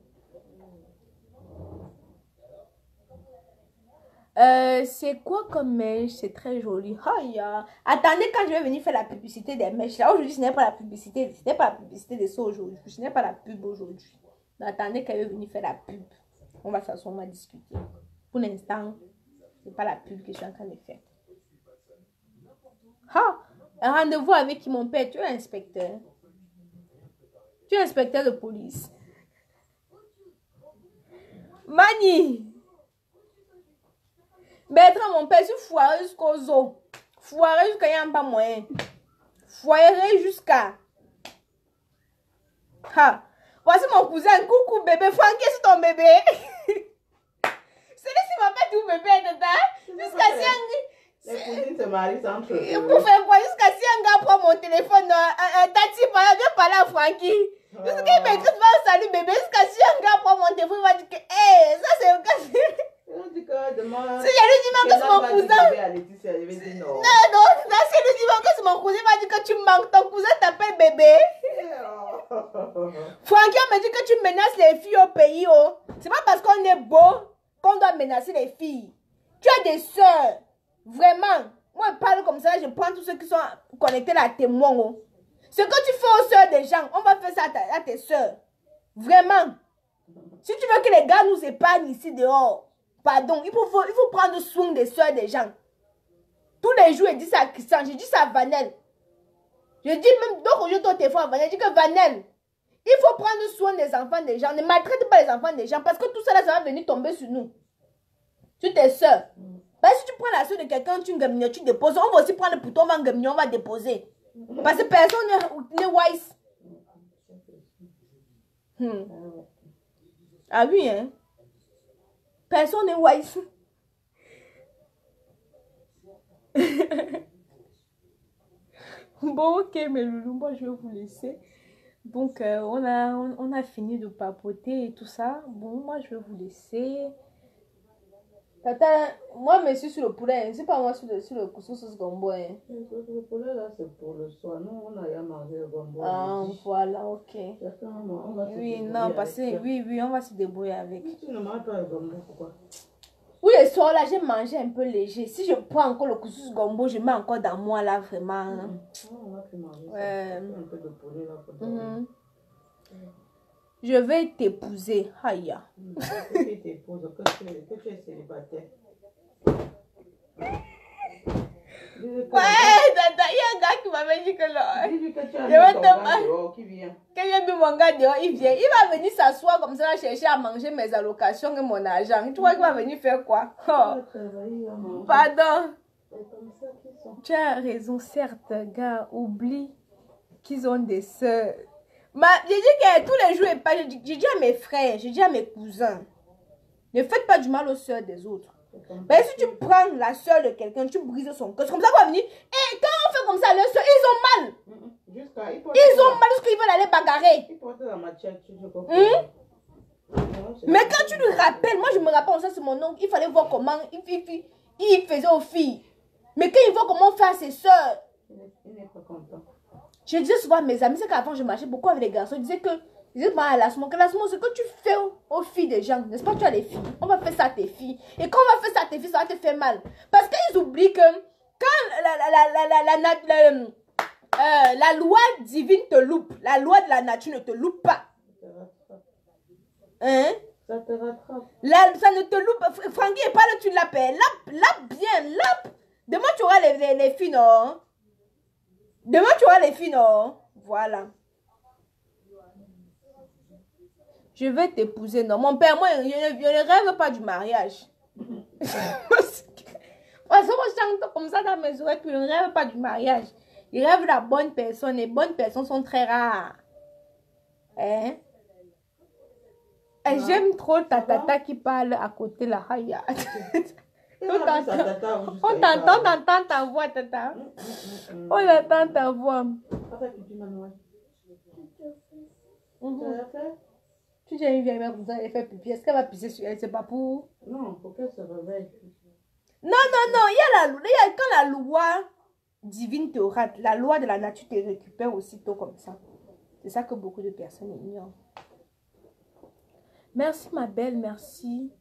C'est quoi comme mèche? C'est très joli. Attendez, quand je vais venir faire la publicité des mèches là. Aujourd'hui, ce n'est pas la publicité. Ce n'est pas la publicité de ça aujourd'hui. Ce n'est pas la pub aujourd'hui. Attendez qu'elle va venir faire la pub. On va s'asseoir, on va discuter. Pour l'instant, c'est pas la pub que je suis en train de faire. Un rendez-vous avec mon père. Tu es inspecteur. Tu es inspecteur de police. Mani. Bertrand, mon père, je suis foiré jusqu'aux os. Foiré jusqu'à y a pas moyen. Foiré jusqu'à... Voici mon cousin. Coucou bébé. Francky, c'est ton bébé. C'est lui qui m'appelle tout bébé, tata. Jusqu'à si Les cousines se marient entre eux. Vous faites quoi? Jusqu'à si un gars prend mon téléphone, Tati, viens parler à Francky. Jusqu'à il m'écrit, salut bébé. Jusqu'à si un gars prend mon téléphone, il va dire que, ça c'est un gars. Si je lui dis même que c'est mon cousin. Non, si je lui dis même que c'est mon cousin, il va dire que tu manques. Ton cousin t'appelle bébé. Francky me dit que tu menaces les filles au pays. C'est pas parce qu'on est beau qu'on doit menacer les filles. Tu as des soeurs. Vraiment. Moi, je parle comme ça, je prends tous ceux qui sont connectés là à témoin. Ce que tu fais aux soeurs des gens, on va faire ça à tes soeurs. Vraiment. Si tu veux que les gars nous épargnent ici dehors, pardon, il faut prendre soin des soeurs des gens. Tous les jours, je dis ça à Christian, je dis ça à Vanel. Je dis même, donc aujourd'hui, ton téléphone à Vanel, je dis que Vanel, il faut prendre soin des enfants des gens. Ne maltraite pas les enfants des gens parce que tout ça, là, ça va venir tomber sur nous. Sur tes soeurs. Parce que si tu prends la soeur de quelqu'un, tu déposes. On va aussi prendre pour ton on va déposer. Parce que personne n'est wise. Ah oui, hein? Personne n'est wise. Bon, ok, mes loulous, moi je vais vous laisser. Donc, on a fini de papoter et tout ça. Bon, moi je vais vous laisser. Tata, moi, je suis sur le poulet. C'est pas moi sur le couscous gombo. Hein. Le poulet là, c'est pour le soir. Nous, on a déjà mangé le gombo. Ah, voilà, ok. Oui, non, parce que oui, on va se débrouiller avec. Tu ne manges pas le gombo, pourquoi? Oui, Depuis le soir, là, j'ai mangé un peu léger. Si je prends encore le couscous gombo, je mets encore dans moi, là, vraiment. On va faire manger ça. Ouais. Un peu de poulet, là, pour dormir. Je vais t'épouser. Aïe. Que tu t'épouses, que tu es célibataire. Ouais, tata, il y a un gars qui m'avait dit que là. Dis-lui que tu as Je vais mis ton te gars dehors, qui vient. Quand j'ai mis mon gars dehors, il vient. Il va venir s'asseoir comme ça, là, chercher à manger mes allocations et mon argent. Tu vois qu'il va venir faire quoi? Oh. Pardon. C'est comme ça qu'ils sont. Tu as raison, certes, gars. Oublie qu'ils ont des soeurs. J'ai dit que tous les jours, j'ai dit à mes frères, j'ai dit à mes cousins, ne faites pas du mal aux soeurs des autres. Mais si tu prends la soeur de quelqu'un, tu brises son cœur. C'est comme ça qu'on va venir. Et quand on fait comme ça, les soeurs, ils ont mal. Ils ont mal parce qu'ils veulent aller bagarrer. Ils portent la matière, tu veux pas. Mais quand tu lui rappelles, moi je me rappelle, ça c'est mon oncle, il fallait voir comment il faisait aux filles. Mais quand il voit comment on fait à ses soeurs, il n'est pas content. Je disais souvent à mes amis, c'est qu'avant je marchais beaucoup avec les garçons, ils disaient que l'assement, c'est que tu fais aux filles des gens, n'est-ce pas? Tu as les filles, on va faire ça à tes filles. Et quand on va faire ça à tes filles, ça va te faire mal. Parce qu'ils oublient que quand la loi divine te loupe, la loi de la nature ne te loupe pas. Hein? Ça te rattrape. Ça ne te loupe. Francky, parle, tu l'appelles. Lappe bien, lappe. Demain, tu auras les filles, non? Demain, tu auras les filles, non? Voilà. Je vais t'épouser, non? Mon père, moi, je ne rêve pas du mariage. Parce que moi, je chante comme ça dans mes oreilles, puis je ne rêve pas du mariage. Je rêve de la bonne personne. Les bonnes personnes sont très rares. Hein? Et j'aime trop ta tata qui parle à côté là. On t'entend ta voix, tata. On entend ta voix. Tu dis à une vieille mère comme ça, elle fait pipi. Est-ce qu'elle va pisser sur elle? C'est pas pour. Non, pour qu'elle se réveille. Non. Il y a quand la loi divine te rate, la loi de la nature te récupère aussitôt comme ça. C'est ça que beaucoup de personnes ignorent. Merci ma belle, merci.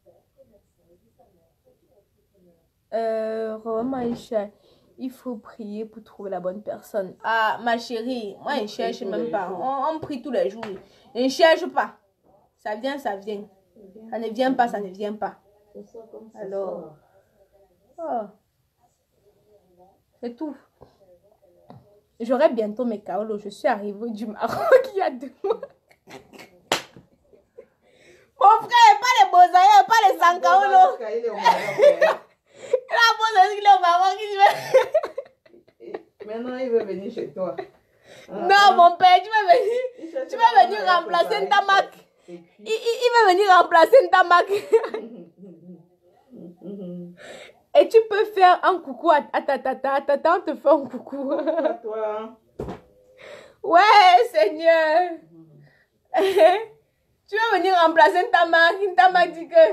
Maïcha, il faut prier pour trouver la bonne personne. Ah, ma chérie, moi je ne cherche même pas. On prie tous les jours. Je ne cherche pas. Ça vient, ça vient. Ça ne vient pas, ça ne vient pas. Alors, oh, c'est tout. J'aurai bientôt mes kaolos. Je suis arrivée du Maroc il y a 2 mois. Mon frère, pas les Bozaïens, pas les Sankaolo. La Bozaïen, il est au Maroc. Maintenant, il veut venir chez toi. Non, mon père, tu vas venir remplacer Ntamak. Il va venir remplacer Ntamak. Et tu peux faire un coucou à ta tata. Tata, on te fait un coucou. À toi. Ouais, Seigneur. Tu vas venir remplacer Ntamak. Ntamak dit que...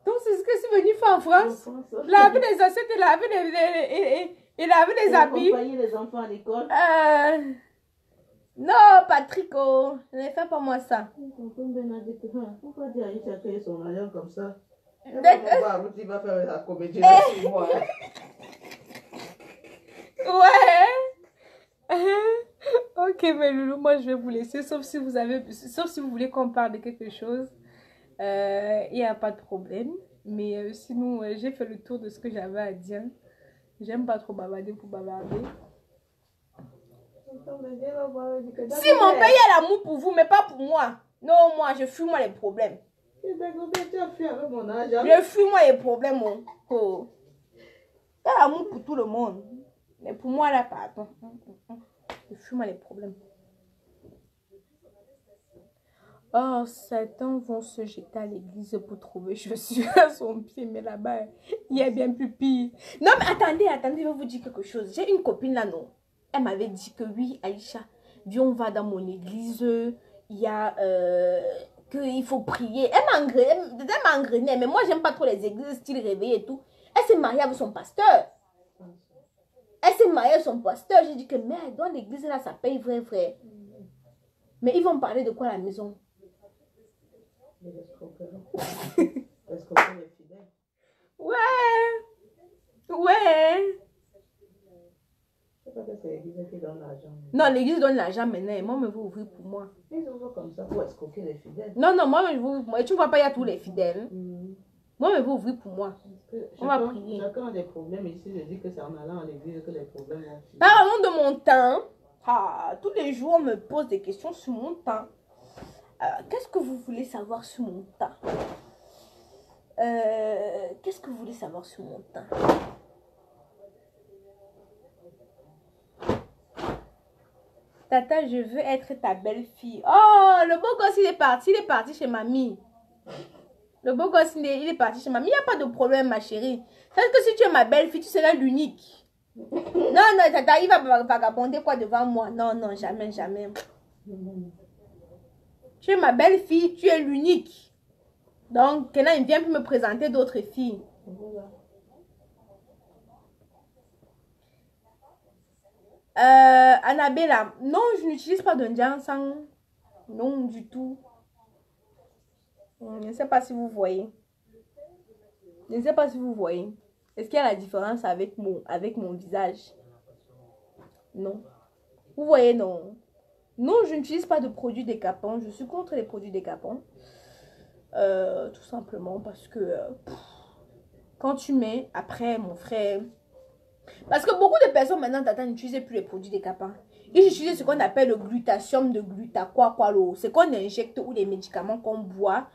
Donc, c'est ce que c'est venu faire en France. Laver les assiettes et laver les habits. Accompagner les enfants à l'école. Non, Patrick, oh, ne fais pas moi ça. Pourquoi dire à Aïcha qu'il son argent comme ça? Il va faire la comédie là sur moi. Ouais. Ok, mais Loulou, moi je vais vous laisser, sauf si vous voulez qu'on parle de quelque chose. Il n'y a pas de problème. Mais sinon, j'ai fait le tour de ce que j'avais à dire. J'aime pas trop bavarder pour bavarder. Si mon père a l'amour pour vous, mais pas pour moi. Non, moi, je fuis moi les problèmes. Je fuis moi les problèmes. Oh. Il y a l'amour pour tout le monde. Mais pour moi, là, pardon. Je fuis moi les problèmes. Oh, Satan vont se jeter à l'église pour trouver chaussures à son pied. Mais là-bas, il y a bien plus pire. Non, mais attendez, je vais vous dire quelque chose. J'ai une copine là, non. Elle m'avait dit que oui, Aïcha, viens, on va dans mon église. Il y a qu'il faut prier. Elle m'a engrenée, mais moi, j'aime pas trop les églises, style réveillé et tout. Elle s'est mariée avec son pasteur. J'ai dit que, mais dans l'église là, ça paye vrai, frère. Mais ils vont parler de quoi à la maison? Ouais. Ouais. C'est pas que c'est l'église qui donne l'argent. Non, l'église donne l'argent maintenant. Et moi, je veux ouvrir pour moi. Ils ouvrent comme ça pour escroquer les fidèles. Non, non, moi, je veux ouvrir pour moi. Et tu ne vois pas, il y a tous les fidèles. Moi, je veux ouvrir pour moi. On va prier. Chacun a des problèmes ici. Je dis que c'est en allant à l'église que les problèmes vont finir. Parlons de mon temps. Ah, tous les jours, on me pose des questions sur mon temps. Qu'est-ce que vous voulez savoir sur mon temps? Qu'est-ce que vous voulez savoir sur mon temps? Tata, je veux être ta belle-fille. Oh, le beau gosse, il est parti chez mamie. Le beau gosse, il est parti chez mamie. Il n'y a pas de problème, ma chérie. C'est que si tu es ma belle-fille, tu seras l'unique. Non, non, tata, il va vagabonder quoi devant moi? Non, non, jamais, jamais. Tu es ma belle-fille, tu es l'unique. Donc, Kenan, il vient pour me présenter d'autres filles. Annabella, non, je n'utilise pas de Ndiansang. Non, du tout. Je ne sais pas si vous voyez. Je ne sais pas si vous voyez. Est-ce qu'il y a la différence avec mon visage? Non. Vous voyez, non. Non, je n'utilise pas de produits décapants. Je suis contre les produits décapants. Tout simplement parce que quand tu mets, après, mon frère... Parce que beaucoup de personnes maintenant, n'utilisent plus les produits décapants. Ils utilisent ce qu'on appelle le glutathium de gluta, c'est qu'on injecte ou les médicaments qu'on boit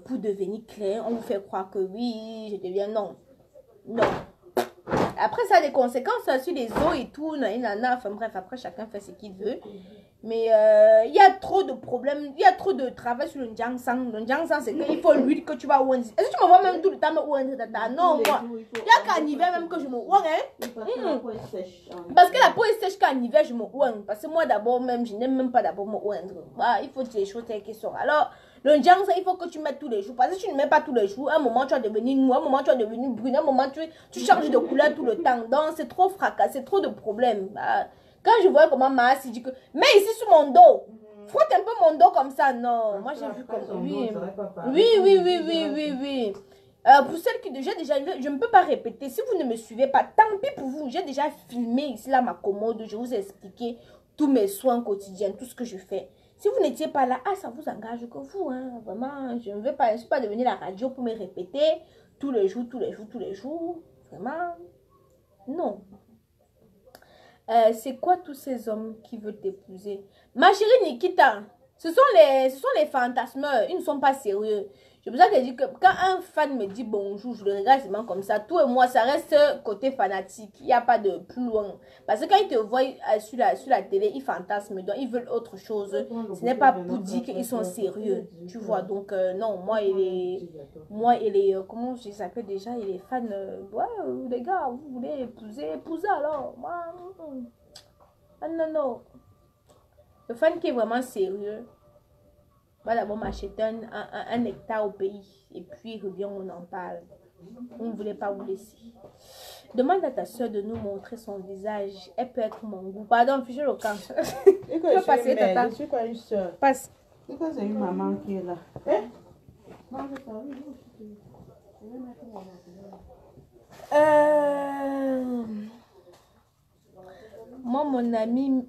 pour devenir clair. On vous fait croire que oui, je deviens non. Non. Après, ça a des conséquences sur les os et tout. Enfin bref, après, chacun fait ce qu'il veut. Mais il y a trop de problèmes, il y a trop de travail sur le Ndiansang. Le Ndiansang, c'est qu'il faut l'huile que tu vas ouindre. Est-ce que tu me vois même tout le temps me ouindre, tata? Non, moi. Il y a qu'en hiver même que je me ouinde. Parce que la peau est sèche qu'en hiver, je me ouinde. Parce que moi, d'abord, même, je n'aime même pas d'abord me ouindre. Bah, il faut que les choses telles qu'elles sont. Alors, le Ndiansang, il faut que tu mettes tous les jours. Parce que si tu ne mets pas tous les jours, à un moment, tu vas devenir noir, à un moment, tu vas devenir brune, à un moment, tu changes de couleur tout le temps. Donc, c'est trop fracas, c'est trop de problèmes. Bah, quand je vois comment Maas dit que... Mais ici sur mon dos. Frotte un peu mon dos comme ça. Non, moi j'ai vu comme... Oui, oui. Pour celles qui... Je ne peux pas répéter. Si vous ne me suivez pas, tant pis pour vous. J'ai déjà filmé ici là ma commode. Je vous ai expliqué tous mes soins quotidiens, tout ce que je fais. Si vous n'étiez pas là, ça vous engage que vous. Hein. Vraiment, je ne veux pas... Je ne suis pas devenue la radio pour me répéter tous les jours. Vraiment, non. C'est quoi tous ces hommes qui veulent t'épouser? Ma chérie Nikita, ce sont les fantasmeurs. Ils ne sont pas sérieux. C'est pour ça que je dis que quand un fan me dit bonjour, je le regarde seulement comme ça. Toi et moi, ça reste côté fanatique. Il n'y a pas de plus loin. Parce que quand ils te voient sur la télé, ils fantasment. Donc, ils veulent autre chose. Ce n'est pas pour dire qu'ils sont sérieux. Tu vois, donc non, moi et les comment je s'appelle déjà, et les fans, ouais, les gars, vous voulez épouser alors. Moi, non. Le fan qui est vraiment sérieux, va d'abord m'acheter un hectare au pays. Et puis, revient, on en parle. On ne voulait pas vous laisser. Demande à ta soeur de nous montrer son visage. Elle peut être mon goût. Pardon, fiche le camp. Tu peux passer, tata. Je suis pas une soeur. Passe. C'est quoi, c'est une maman qui est là. Moi, mon ami,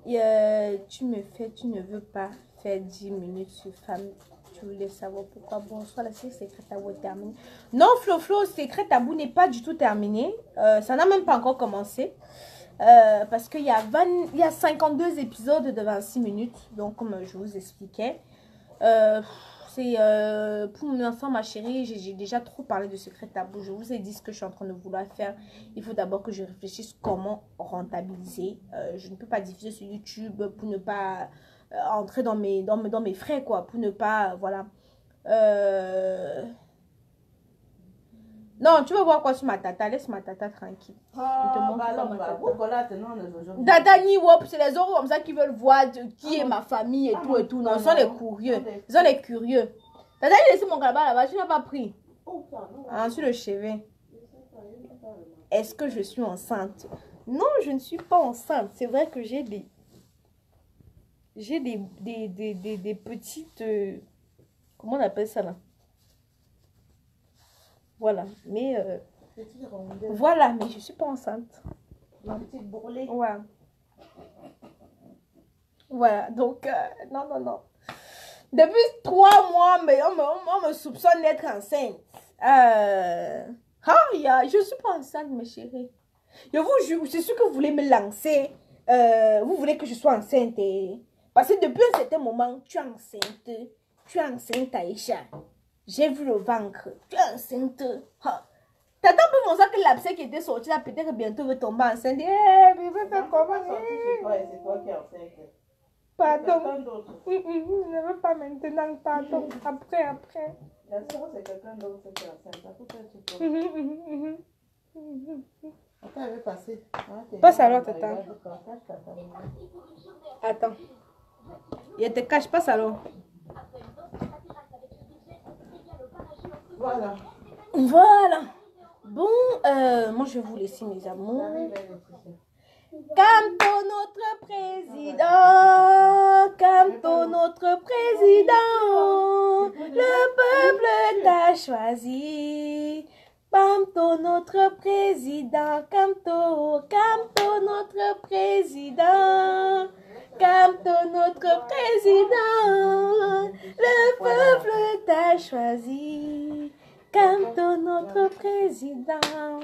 tu ne veux pas faire 10 minutes sur femme. Tu voulais savoir pourquoi. Bonsoir, la série Secret Tabou est terminée. Non, Flo, Secret Tabou n'est pas du tout terminé. Ça n'a même pas encore commencé. Parce qu'il y a 52 épisodes de 26 minutes. Donc, comme je vous expliquais. C'est pour mon enfant, ma chérie, j'ai déjà trop parlé de Secret Tabou. Je vous ai dit ce que je suis en train de vouloir faire. Il faut d'abord que je réfléchisse comment rentabiliser. Je ne peux pas diffuser sur YouTube pour ne pas entrer dans mes frais, quoi. Pour ne pas, voilà. Non, tu veux voir quoi sur ma tata? Laisse ma tata tranquille. Tata ni wop, c'est les autres comme ça qui veulent voir qui est ma famille et tout et tout. Non, ils sont les curieux. Ils sont les curieux. Tata, il laisse mon cabas là-bas, tu n'as pas pris. Sur le chevet. Est-ce que je suis enceinte? Non, je ne suis pas enceinte. C'est vrai que j'ai des petites... comment on appelle ça là? Voilà, mais Petite rondelle. voilà, mais je suis pas enceinte. Ma petite bourrelée. Ouais. Voilà, donc, non, non, non. Depuis 3 mois, mais on me soupçonne d'être enceinte. Je suis pas enceinte, mes chéris. Je vous jure, c'est sûr que vous voulez me lancer. Vous voulez que je sois enceinte. Parce que depuis un certain moment, tu es enceinte. Tu es enceinte, Aïcha. J'ai vu le ventre. Tu es enceinte. T'attends plus mon sac que l'abcès qui était sorti là, peut-être que bientôt veut tomber enceinte. Mais veut faire comment? C'est toi qui es enceinte. Pardon. Ne veux pas maintenant, pardon. Après. La soeur, c'est quelqu'un d'autre qui est enceinte. Ça peut être toi. Attends, elle veut passer. Passe alors, tata. Attends. Il te cache, passe alors. Voilà. Voilà. Bon, moi je vais vous laisser, mes amours. Camto notre président, Camto notre président, le peuple t'a choisi. Camto notre président, Camto notre président, Camto notre président, le peuple t'a choisi. Camto notre président.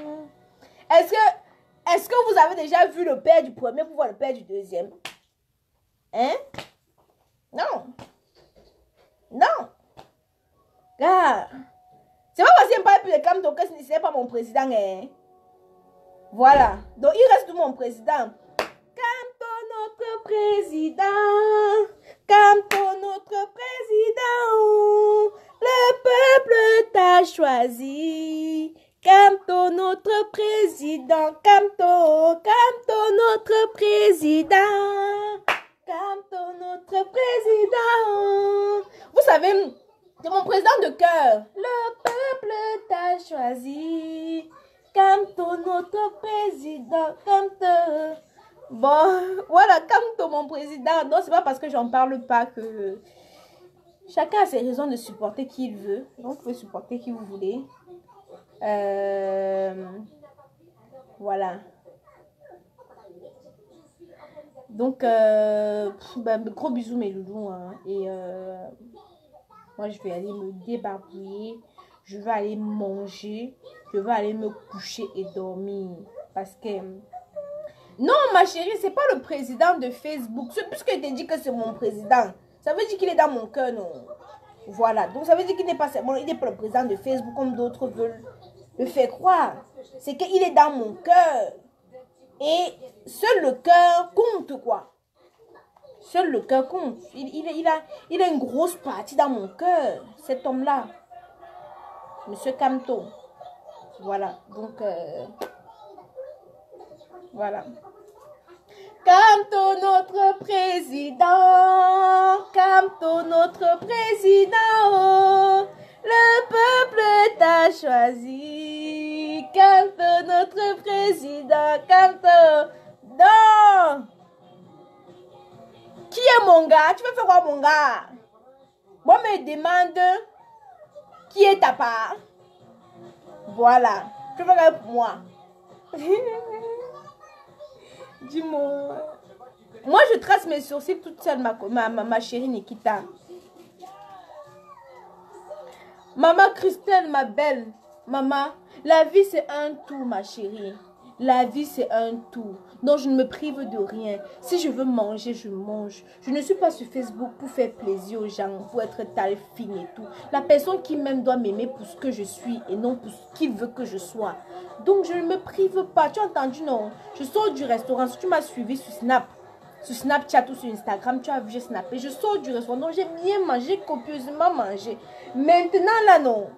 Est-ce que vous avez déjà vu le père du premier pour voir le père du deuxième? Hein? Non. Non. Gars. C'est pas parce qu'il n'y a pas plus de Camto que ce n'est pas mon président. Hein? Voilà. Donc il reste mon président. Camto notre président. Camto notre président. Le peuple t'a choisi. Camto notre président, Camto notre président, Camto notre président. Vous savez, c'est mon président de cœur. Le peuple t'a choisi, Camto notre président, Camto. Bon, voilà, Camto mon président. Non, c'est pas parce que j'en parle pas que chacun a ses raisons de supporter qui il veut. Donc, vous pouvez supporter qui vous voulez. Voilà. Donc, gros bisous mes loulous. Hein. Et moi, je vais aller me débarbouiller. Je vais aller manger. Je vais aller me coucher et dormir. Parce que... Non, ma chérie, c'est pas le président de Facebook. Puisque je t'ai dit que c'est mon président. Ça veut dire qu'il est dans mon cœur, non? Voilà. Donc, ça veut dire qu'il n'est pas seulement... Il n'est pas le président de Facebook comme d'autres veulent le faire croire. C'est qu'il est dans mon cœur. Et seul le cœur compte, quoi. Seul le cœur compte. Il a une grosse partie dans mon cœur, cet homme-là. Monsieur Camto. Voilà. Donc, voilà. Camto notre président. Camto notre président. Le peuple t'a choisi. Camto notre président. Camto. Non. Qui est mon gars? Tu veux faire quoi mon gars? Moi me demande qui est ta part. Voilà. Tu veux faire pour moi? Dis-moi. Moi je trace mes sourcils toute seule, ma chérie Nikita. Maman Christelle, ma belle. Maman, la vie c'est un tout, ma chérie. La vie c'est un tout. Donc je ne me prive de rien. Si je veux manger, je mange. Je ne suis pas sur Facebook pour faire plaisir aux gens, pour être telle fine et tout. La personne qui m'aime doit m'aimer pour ce que je suis et non pour ce qu'il veut que je sois. Donc je ne me prive pas. Tu as entendu, non? Je sors du restaurant. Si tu m'as suivi sur Snapchat ou sur Instagram, tu as vu, j'ai snappé. Je sors du restaurant. Donc j'ai bien mangé, copieusement mangé. Maintenant là, non.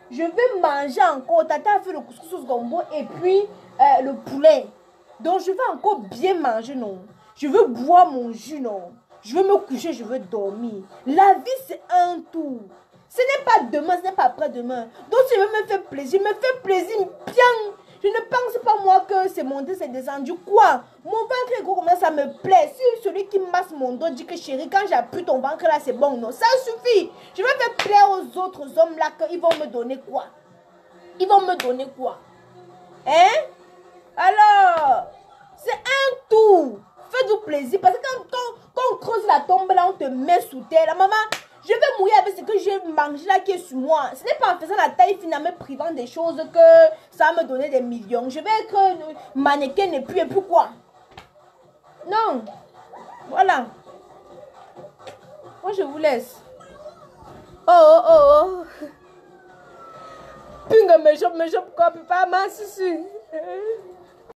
Je vais manger encore. Tata a fait le couscous gombo et puis le poulet. Donc je vais encore bien manger, non. Je veux boire mon jus, non. Je veux me coucher, je veux dormir. La vie c'est un tout. Ce n'est pas demain, ce n'est pas après-demain. Donc si je veux me faire plaisir, me fais plaisir bien. Je ne pense pas moi que c'est monté, c'est descendu. Quoi? Mon ventre est gros, comment ça me plaît. Si celui qui masse mon dos dit que chérie, quand j'appuie ton ventre là, c'est bon, non. Ça suffit. Je vais faire plaire aux autres hommes là qu'ils vont me donner quoi? Ils vont me donner quoi? Hein? Alors, c'est un tout. Faites-vous plaisir. Parce que quand on creuse la tombe, là, on te met sous terre. La maman, je vais mourir avec ce que j'ai mangé là qui est sur moi. Ce n'est pas en faisant la taille fine, en me privant des choses que ça va me donner des millions. Je vais être mannequin et puis quoi? Non. Voilà. Moi, je vous laisse. Oh. Pinga, me chope quoi, papa, ma, si.